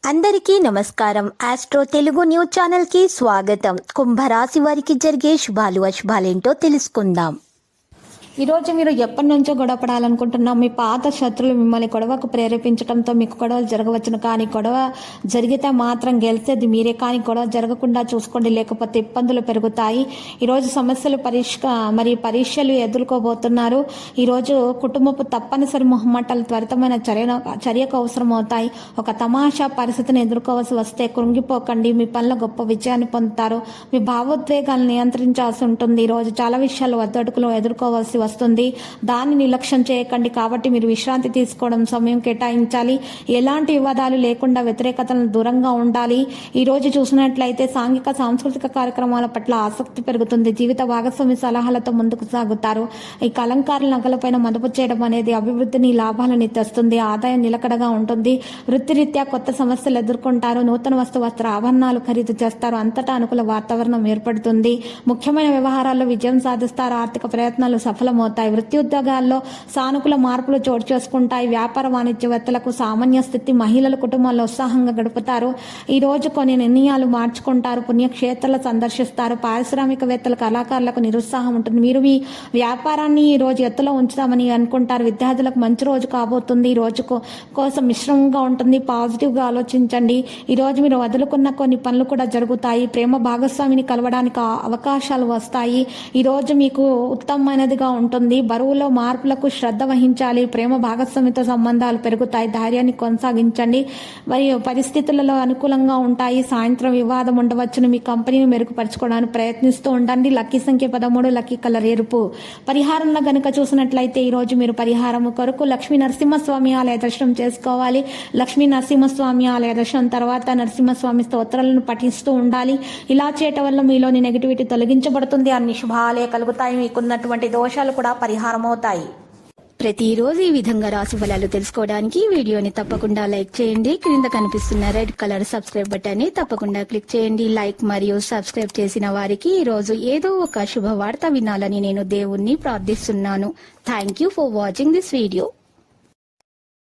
అందరికీ నమస్కారం. Astro Telugu news channel కి స్వాగతం. కుంభరాశి వారికి జరిగే శుభాలు అశుభాలేంటో తెలుసుకుందాం. ఈరోజు మీరు ఎప్పటి నుంచో గొడవపడాలనుకుంటున్నాం. మీ పాత శత్రులు మిమ్మల్ని గొడవకు ప్రేరేపించడంతో మీకు గొడవలు జరగవచ్చును. కానీ గొడవ జరిగితే మాత్రం గెలిచేది మీరే. కానీ గొడవ జరగకుండా చూసుకోండి, లేకపోతే ఇబ్బందులు పెరుగుతాయి. ఈరోజు సమస్యలు మరియు పరీక్షలు ఎదుర్కోబోతున్నారు. ఈరోజు కుటుంబపు తప్పనిసరి మొహమాటాలు త్వరితమైన చర్యకు అవసరం అవుతాయి. ఒక తమాషా పరిస్థితిని ఎదుర్కోవాల్సి వస్తే కృంగిపోకండి. మీ పనిలో గొప్ప విజయాన్ని పొందుతారు. మీ భావోద్వేగాలను నియంత్రించాల్సి ఉంటుంది. ఈరోజు చాలా విషయాలు ఒత్తిడులు ఎదుర్కోవాల్సి వస్తుంది. దాన్ని నిర్లక్ష్యం చేయకండి. కాబట్టి మీరు విశ్రాంతి తీసుకోవడం, సమయం కేటాయించాలి. ఎలాంటి వివాదాలు లేకుండా వ్యతిరేకతలను దూరంగా ఉండాలి. ఈ రోజు చూసినట్లయితే సాంఘిక సాంస్కృతిక కార్యక్రమాల పట్ల ఆసక్తి పెరుగుతుంది. జీవిత భాగస్వామి సలహాలతో ముందుకు సాగుతారు. ఈ అలంకార నగలపైన మదుపు చేయడం అనేది అభివృద్ధిని, లాభాలను తెస్తుంది. ఆదాయం నిలకడగా ఉంటుంది. వృత్తిరీత్యా కొత్త సమస్యలు ఎదుర్కొంటారు. నూతన వస్త్ర ఆభరణాలు ఖరీదు చేస్తారు. అంతటా అనుకూల వాతావరణం ఏర్పడుతుంది. ముఖ్యమైన వ్యవహారాల్లో విజయం సాధిస్తారు. ఆర్థిక ప్రయత్నాలు సఫలమవుతాయి. వృత్తి ఉద్యోగాల్లో సానుకూల మార్పులు చోటు చేసుకుంటాయి. వ్యాపార వాణిజ్యవేత్తలకు సామాన్య స్థితి. మహిళల కుటుంబాల్లో ఉత్సాహంగా గడుపుతారు. ఈ రోజు కొన్ని నిర్ణయాలు మార్చుకుంటారు. పుణ్యక్షేత్రాలు సందర్శిస్తారు. పారిశ్రామికవేత్తల కళాకారులకు నిరుత్సాహం ఉంటుంది. మీరు మీ వ్యాపారాన్ని ఈ రోజు ఎత్తులో ఉంచుతామని అనుకుంటారు. విద్యార్థులకు మంచి రోజు కాబోతుంది. ఈ రోజు కోసం మిశ్రమంగా ఉంటుంది. పాజిటివ్గా ఆలోచించండి. ఈ రోజు మీరు వదులుకున్న కొన్ని పనులు కూడా జరుగుతాయి. ప్రేమ భాగస్వామిని కలవడానికి అవకాశాలు వస్తాయి. ఈ రోజు మీకు ఉత్తమమైనదిగా ఉంటుంది. బరువులో మార్పులకు శ్రద్ధ వహించాలి. ప్రేమ భాగస్వామితో సంబంధాలు పెరుగుతాయి. ధైర్యాన్ని కొనసాగించండి. మరియు పరిస్థితులలో అనుకూలంగా ఉంటాయి. సాయంత్రం వివాదం ఉండవచ్చును. మీ కంపెనీని మెరుగుపరచుకోవడానికి ప్రయత్నిస్తూ ఉండండి. లక్కీ సంఖ్య 13, లక్కీ కలర్ ఎరుపు. పరిహారంలో గనుక చూసినట్లయితే ఈ రోజు మీరు పరిహారం కొరకు లక్ష్మీ నరసింహస్వామి ఆలయ దర్శనం చేసుకోవాలి. లక్ష్మీ నరసింహస్వామి ఆలయ దర్శనం తర్వాత నరసింహస్వామి స్తోత్రాలను పఠిస్తూ ఉండాలి. ఇలా చేయటం వల్ల మీలోని నెగిటివిటీ తొలగించబడుతుంది. అన్ని శుభాలే కలుగుతాయి. మీకున్నటువంటి దోషాలు కూడా పరిహారం అవుతాయి. ప్రతిరోజు ఈ విధంగా రాశి ఫలాలు తెలుసుకోవడానికి వీడియోని తప్పకుండా లైక్ చేయండి. క్రింద కనిపిస్తున్న రెడ్ కలర్ సబ్స్క్రైబ్ బటన్ ని తప్పకుండా క్లిక్ చేయండి. లైక్ మరియు సబ్స్క్రైబ్ చేసిన వారికి ఈ రోజు ఏదో ఒక శుభవార్త వినాలని నేను దేవుణ్ణి ప్రార్థిస్తున్నాను. Thank you for watching this video.